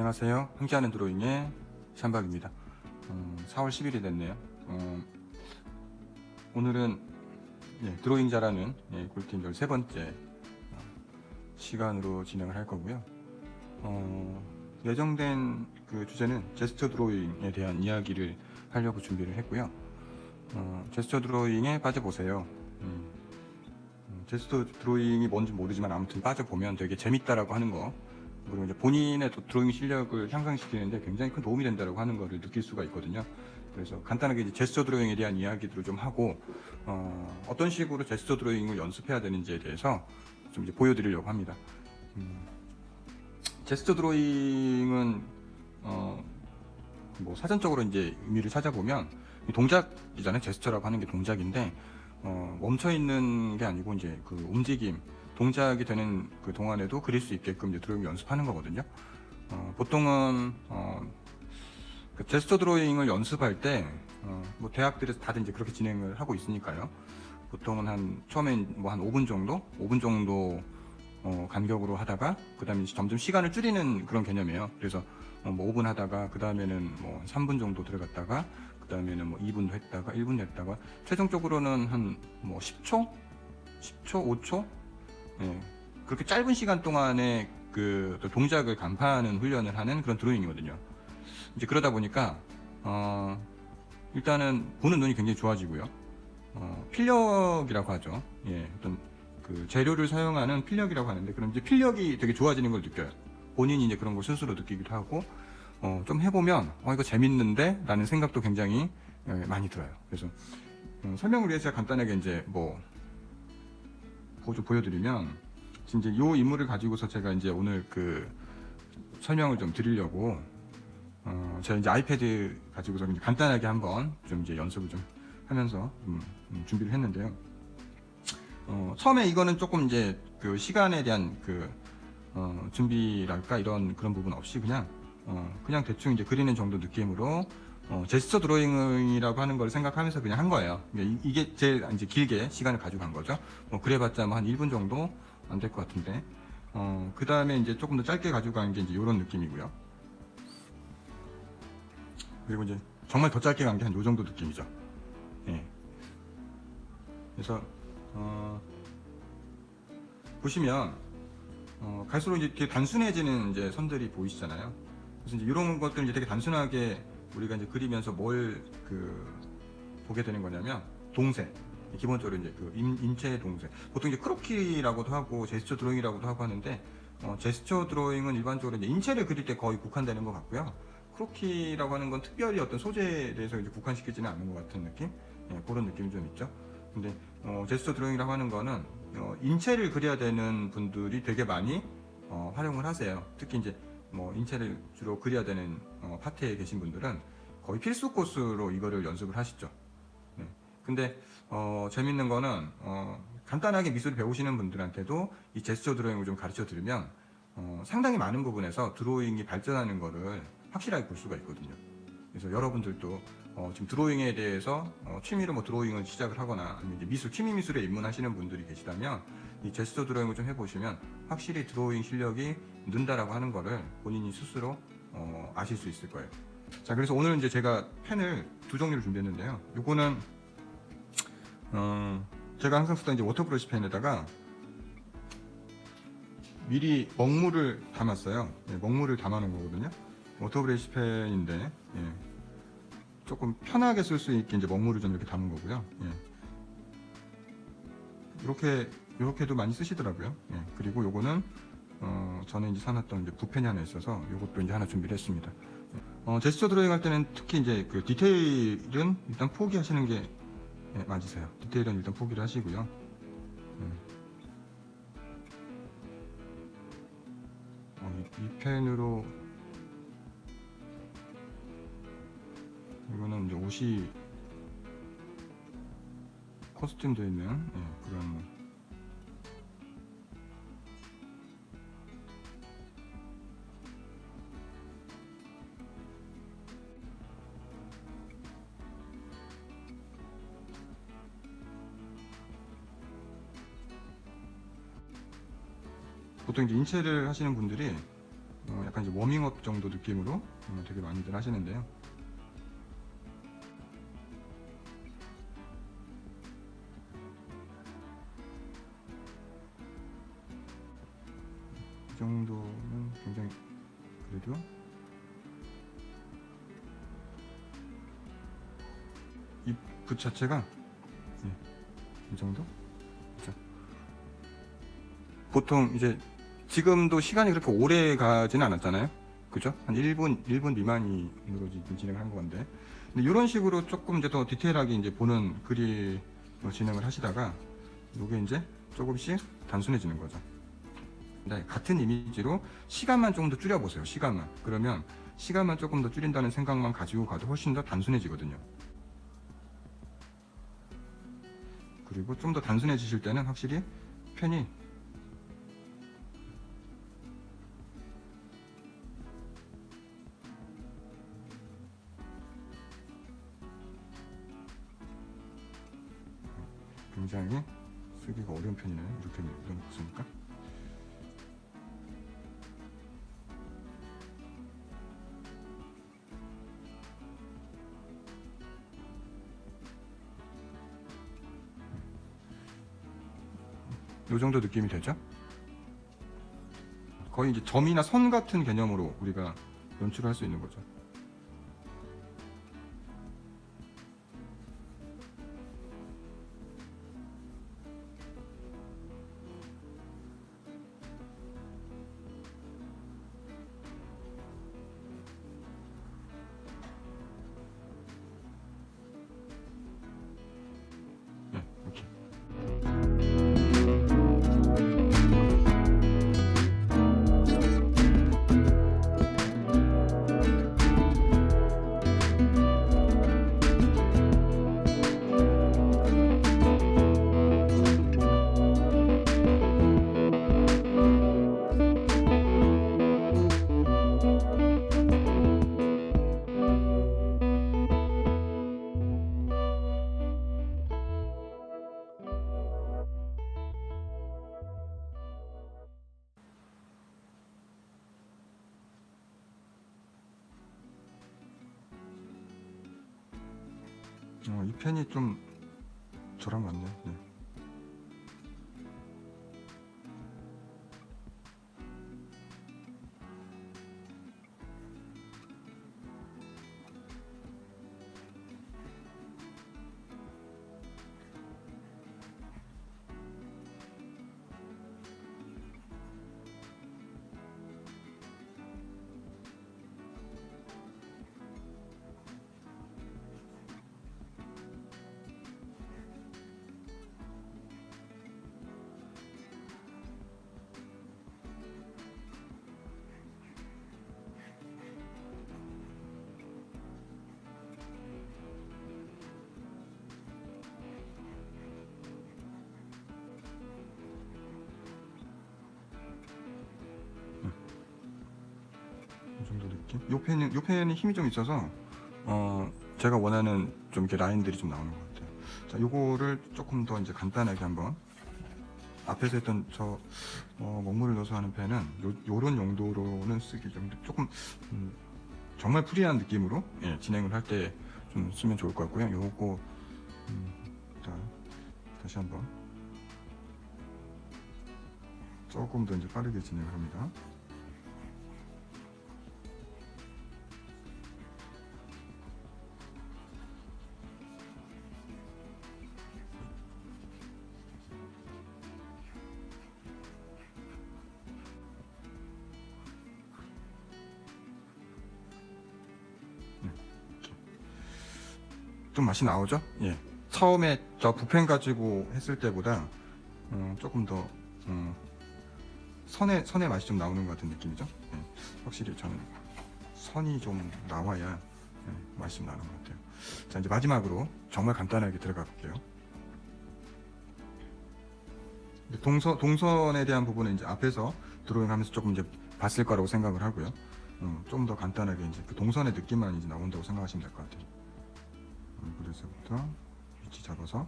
안녕하세요. 함께하는 드로잉의 샴박입니다. 4월 10일이 됐네요. 오늘은 드로잉 잘하는 꿀팁 13번째 시간으로 진행을 할 거고요. 예정된 그 주제는 제스처 드로잉에 대한 이야기를 하려고 준비를 했고요. 제스처 드로잉에 빠져보세요. 제스처 드로잉이 뭔지 모르지만 아무튼 빠져보면 되게 재밌다라고 하는 거, 그리고 이제 본인의 또 드로잉 실력을 향상시키는데 굉장히 큰 도움이 된다고 하는 것을 느낄 수가 있거든요. 그래서 간단하게 이제 제스처 드로잉에 대한 이야기들을 좀 하고, 어떤 식으로 제스처 드로잉을 연습해야 되는지에 대해서 좀 이제 보여드리려고 합니다. 제스처 드로잉은 뭐 사전적으로 이제 의미를 찾아보면 동작이잖아요. 제스처라고 하는 게 동작인데, 멈춰 있는 게 아니고 이제 그 움직임, 동작이 되는 그 동안에도 그릴 수 있게끔 이제 드로잉 연습하는 거거든요. 보통은 그 제스처 드로잉을 연습할 때 뭐 대학들에서 다들 이제 그렇게 진행을 하고 있으니까요. 보통은 처음엔 뭐 한 5분 정도 간격으로 하다가 그다음에 점점 시간을 줄이는 그런 개념이에요. 그래서 뭐 5분 하다가 그 다음에는 뭐 3분 정도 들어갔다가 그 다음에는 뭐 2분도 했다가 1분 했다가 최종적으로는 한 뭐 10초, 5초, 그렇게 짧은 시간 동안에 그 동작을 간파하는 훈련을 하는 그런 드로잉이거든요. 이제 그러다 보니까 일단은 보는 눈이 굉장히 좋아지고요. 필력이라고 하죠. 어떤 그 재료를 사용하는 필력이라고 하는데, 그럼 이제 필력이 되게 좋아지는 걸 느껴요. 본인이 이제 그런 걸 스스로 느끼기도 하고, 좀 해보면 이거 재밌는데 라는 생각도 굉장히 많이 들어요. 그래서 설명을 위해서 간단하게 이제 뭐 좀 보여드리면, 이제 이 인물을 가지고서 제가 이제 오늘 그 설명을 좀 드리려고 제가 이제 아이패드 가지고서 이제 간단하게 한번 좀 이제 연습을 좀 하면서 준비를 했는데요. 처음에 이거는 조금 이제 그 시간에 대한 그 준비랄까 이런 그런 부분 없이 그냥 대충 이제 그리는 정도 느낌으로 제스처 드로잉이라고 하는 걸 생각하면서 그냥 한 거예요. 이게 제일 이제 길게 시간을 가지고 간 거죠. 그래봤자 뭐 한 1분 정도 안 될 것 같은데, 그 다음에 이제 조금 더 짧게 가지고 간 게 이제 이런 느낌이고요. 그리고 이제 정말 더 짧게 간 게 한 요 정도 느낌이죠. 그래서 보시면 갈수록 이제 이렇게 단순해지는 이제 선들이 보이시잖아요. 그래서 이제 이런 것들은 이제 되게 단순하게 우리가 이제 그리면서 뭘 보게 되는 거냐면 동색. 기본적으로 이제 그 인체의 동색. 보통 이제 크로키라고도 하고 제스처 드로잉이라고도 하고 하는데, 제스처 드로잉은 일반적으로 이제 인체를 그릴 때 거의 국한되는 것 같고요. 크로키라고 하는 건 특별히 어떤 소재에 대해서 이제 국한시키지는 않는 것 같은 느낌? 그런 느낌이 좀 있죠. 근데 제스처 드로잉이라고 하는 거는 인체를 그려야 되는 분들이 되게 많이 활용을 하세요. 특히 이제 뭐 인체를 주로 그려야 되는 파트에 계신 분들은 거의 필수 코스로 이거를 연습을 하시죠. 근데 재밌는 거는 간단하게 미술을 배우시는 분들한테도 이 제스처 드로잉을 좀 가르쳐 드리면 상당히 많은 부분에서 드로잉이 발전하는 거를 확실하게 볼 수가 있거든요. 그래서 여러분들도 지금 드로잉에 대해서 취미로 뭐 드로잉을 시작을 하거나 아니면 이제 취미 미술에 입문하시는 분들이 계시다면 이 제스처 드로잉을 좀 해보시면 확실히 드로잉 실력이 는다라고 하는 거를 본인이 스스로 아실 수 있을 거예요. 자, 그래서 오늘 이제 제가 펜을 두 종류를 준비했는데요. 요거는 제가 항상 쓰던 이제 워터브러쉬 펜에다가 미리 먹물을 담았어요. 먹물을 담아 놓은 거거든요. 워터브러쉬 펜인데 조금 편하게 쓸 수 있게 이제 먹물을 좀 이렇게 담은 거고요. 이렇게도 많이 쓰시더라고요. 그리고 요거는 전에 이제 사놨던 이제 붓펜이 하나 있어서 요것도 이제 하나 준비를 했습니다. 제스처 드로잉 할 때는 특히 이제 그 디테일은 일단 포기하시는 게 맞으세요. 디테일은 일단 포기를 하시고요. 이 펜으로 이거는 이제 옷이 커스텀 되어 있는 그런 보통 이제 인체를 하시는 분들이 약간 이제 워밍업 정도 느낌으로 되게 많이들 하시는데요. 이 정도면 굉장히 그래도 이 붓 자체가 이 정도? 그렇죠. 보통 이제 지금도 시간이 그렇게 오래 가지는 않았잖아요. 그죠? 한 1분 미만으로 진행을 한 건데. 근데 이런 식으로 조금 이제 더 디테일하게 이제 보는 그림을 진행을 하시다가 이게 이제 조금씩 단순해지는 거죠. 네, 같은 이미지로 시간만 조금 더 줄여보세요. 시간만. 그러면 시간만 조금 더 줄인다는 생각만 가지고 가도 훨씬 더 단순해지거든요. 그리고 좀 더 단순해지실 때는 확실히 펜이 굉장히 쓰기가 어려운 편이네요. 이렇게 눌러놓고 쓰니까. 이 정도 느낌이 되죠? 거의 이제 점이나 선 같은 개념으로 우리가 연출을 할 수 있는 거죠. 네, 이렇게. 이 펜이 좀 저랑 맞네요. 네. 이 정도 느낌? 요 펜이 힘이 좀 있어서 제가 원하는 좀 이렇게 라인들이 좀 나오는 것 같아요. 자, 요거를 조금 더 이제 간단하게 한번 앞에서 했던 저 먹물을 넣어서 하는 펜은 요런 용도로는 쓰기 좀 조금 정말 프리한 느낌으로 진행을 할 때 좀 쓰면 좋을 것 같고요. 요거 자, 다시 한번 조금 더 이제 빠르게 진행을 합니다. 좀 맛이 나오죠? 예. 처음에 저 붓펜 가지고 했을 때보다 조금 더 선의 맛이 좀 나오는 것 같은 느낌이죠? 예. 확실히 저는 선이 좀 나와야 맛이 좀 나는 것 같아요. 자, 이제 마지막으로 정말 간단하게 들어가 볼게요. 동선에 대한 부분은 이제 앞에서 드로잉하면서 조금 이제 봤을 거라고 생각을 하고요. 좀 더 간단하게 이제 그 동선의 느낌만 이제 나온다고 생각하시면 될 것 같아요. 얼굴에서부터 위치 잡아서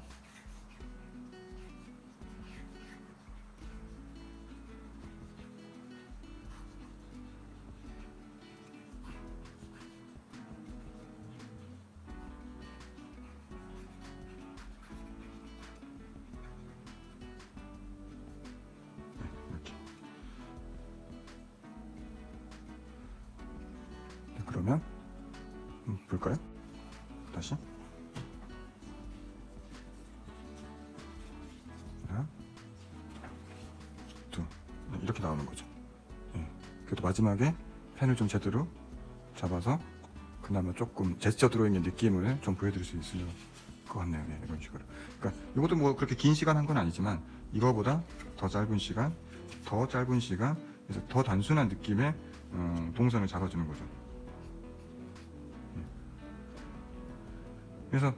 그러면 볼까요? 다시 하나, 둘, 이렇게 나오는 거죠. 그래도 마지막에 펜을 좀 제대로 잡아서 그나마 조금 제스처 드로잉의 느낌을 좀 보여드릴 수 있을 것 같네요. 이런 식으로. 그러니까 이것도 뭐 그렇게 긴 시간 한 건 아니지만 이거보다 더 짧은 시간, 그래서 더 단순한 느낌의 동선을 잡아주는 거죠. 그래서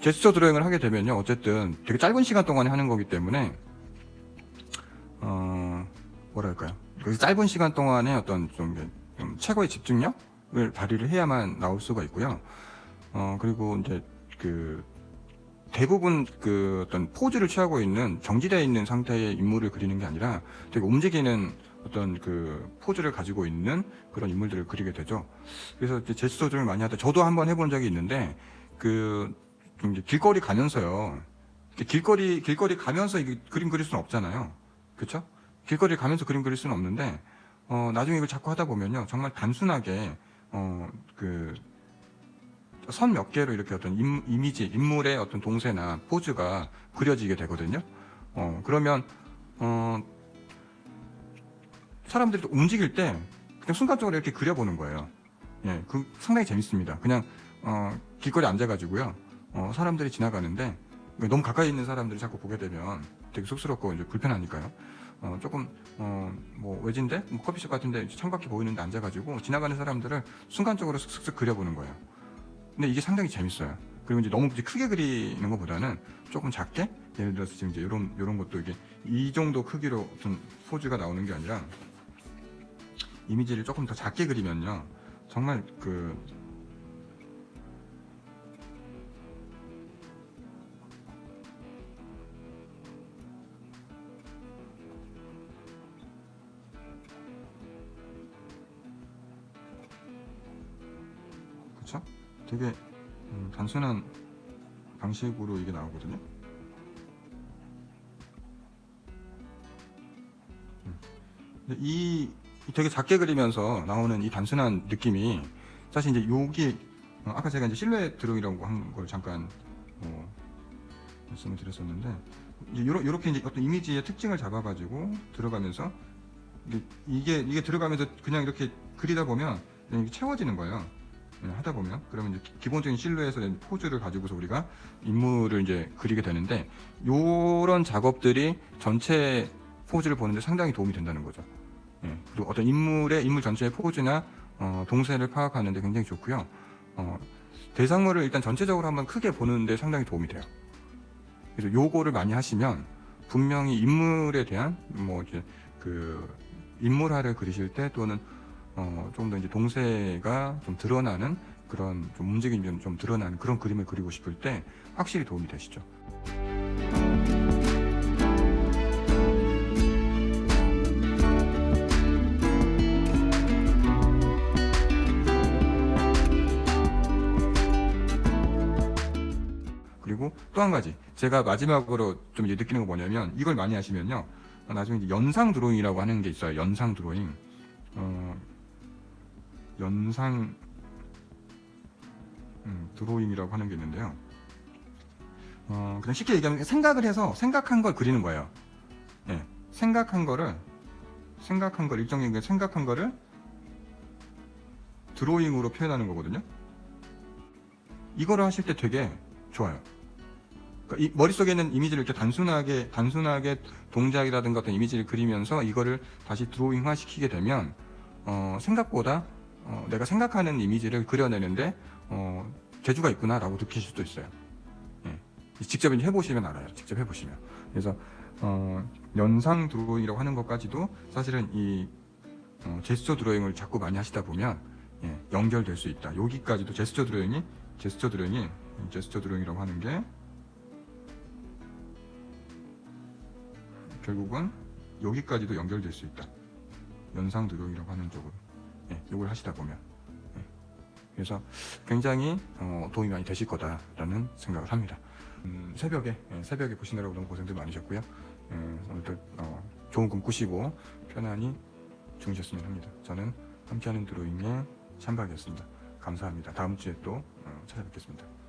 제스처 드로잉을 하게 되면요, 어쨌든 되게 짧은 시간 동안에 하는 거기 때문에 뭐랄까요, 그 짧은 시간 동안에 어떤 좀 최고의 집중력을 발휘를 해야만 나올 수가 있고요. 그리고 이제 그 대부분 그 어떤 포즈를 취하고 있는 정지되어 있는 상태의 인물을 그리는 게 아니라 되게 움직이는 어떤 그 포즈를 가지고 있는 그런 인물들을 그리게 되죠. 그래서 이제 제스처 드로잉을 많이 하다 저도 한번 해본 적이 있는데 좀 이제 길거리 가면서요. 길거리 가면서 이게 그림 그릴 수는 없잖아요. 그렇죠? 길거리 가면서 그림 그릴 수는 없는데 나중에 이걸 자꾸 하다 보면요, 정말 단순하게 그 선 몇 개로 이렇게 어떤 이미지, 인물의 어떤 동세나 포즈가 그려지게 되거든요. 그러면 사람들이 또 움직일 때 그냥 순간적으로 이렇게 그려보는 거예요. 예, 그 상당히 재밌습니다. 그냥 길거리 앉아가지고요, 사람들이 지나가는데 너무 가까이 있는 사람들이 자꾸 보게 되면 되게 쑥스럽고 이제 불편하니까요. 조금 뭐 외진데 뭐 커피숍 같은데 창밖에 보이는데 앉아가지고 지나가는 사람들을 순간적으로 슥슥슥 그려보는 거예요. 근데 이게 상당히 재밌어요. 그리고 이제 너무 크게 그리는 것보다는 조금 작게, 예를 들어서 지금 이제 이런 것도 이게 이 정도 크기로 어떤 포즈가 나오는 게 아니라 이미지를 조금 더 작게 그리면요, 정말 그쵸? 되게 단순한 방식으로 이게 나오거든요. 근데 이 되게 작게 그리면서 나오는 이 단순한 느낌이 사실 이제 여기 아까 제가 이제 실루엣 드로잉이라고 한 걸 잠깐 말씀을 드렸었는데, 이제 요렇게 이제 어떤 이미지의 특징을 잡아가지고 들어가면서 이게 들어가면서 그냥 이렇게 그리다 보면 그냥 이게 채워지는 거예요. 하다 보면 그러면 이제 기본적인 실루엣의 포즈를 가지고서 우리가 인물을 이제 그리게 되는데, 요런 작업들이 전체 포즈를 보는데 상당히 도움이 된다는 거죠. 그리고 어떤 인물 전체의 포즈나 동세를 파악하는데 굉장히 좋고요. 대상물을 일단 전체적으로 한번 크게 보는데 상당히 도움이 돼요. 그래서 요거를 많이 하시면 분명히 인물에 대한 뭐 이제 그 인물화를 그리실 때 또는 좀 더 이제 동세가 좀 드러나는 그런 좀 움직임이 좀 드러나는 그런 그림을 그리고 싶을 때 확실히 도움이 되시죠. 그리고 또 한 가지 제가 마지막으로 좀 이제 느끼는 거 뭐냐면, 이걸 많이 하시면요, 나중에 이제 연상 드로잉이라고 하는 게 있어요. 연상 드로잉. 연상 드로잉이라고 하는 게 있는데요. 그냥 쉽게 얘기하면 생각을 해서 생각한 걸 그리는 거예요. 예, 생각한 거를 일정적인 생각한 거를 드로잉으로 표현하는 거거든요. 이거를 하실 때 되게 좋아요. 그러니까 이 머릿속에 있는 이미지를 이렇게 단순하게 동작이라든가 어떤 이미지를 그리면서 이거를 다시 드로잉화 시키게 되면 생각보다 내가 생각하는 이미지를 그려내는데 재주가 있구나 라고 느끼실 수도 있어요. 예. 직접 해보시면 알아요. 직접 해보시면. 그래서 연상 드로잉이라고 하는 것까지도 사실은 이 제스처 드로잉을 자꾸 많이 하시다 보면 연결될 수 있다. 여기까지도 제스처 드로잉이라고 하는 게 결국은 여기까지도 연결될 수 있다. 연상 드로잉이라고 하는 쪽으로 이걸 하시다 보면 그래서 굉장히 도움이 많이 되실 거다라는 생각을 합니다. 새벽에 보시느라고 너무 고생들 많으셨고요. 오늘도 좋은 꿈 꾸시고 편안히 주무셨으면 합니다. 저는 함께하는 드로잉의 참박이었습니다. 감사합니다. 다음 주에 또 찾아뵙겠습니다.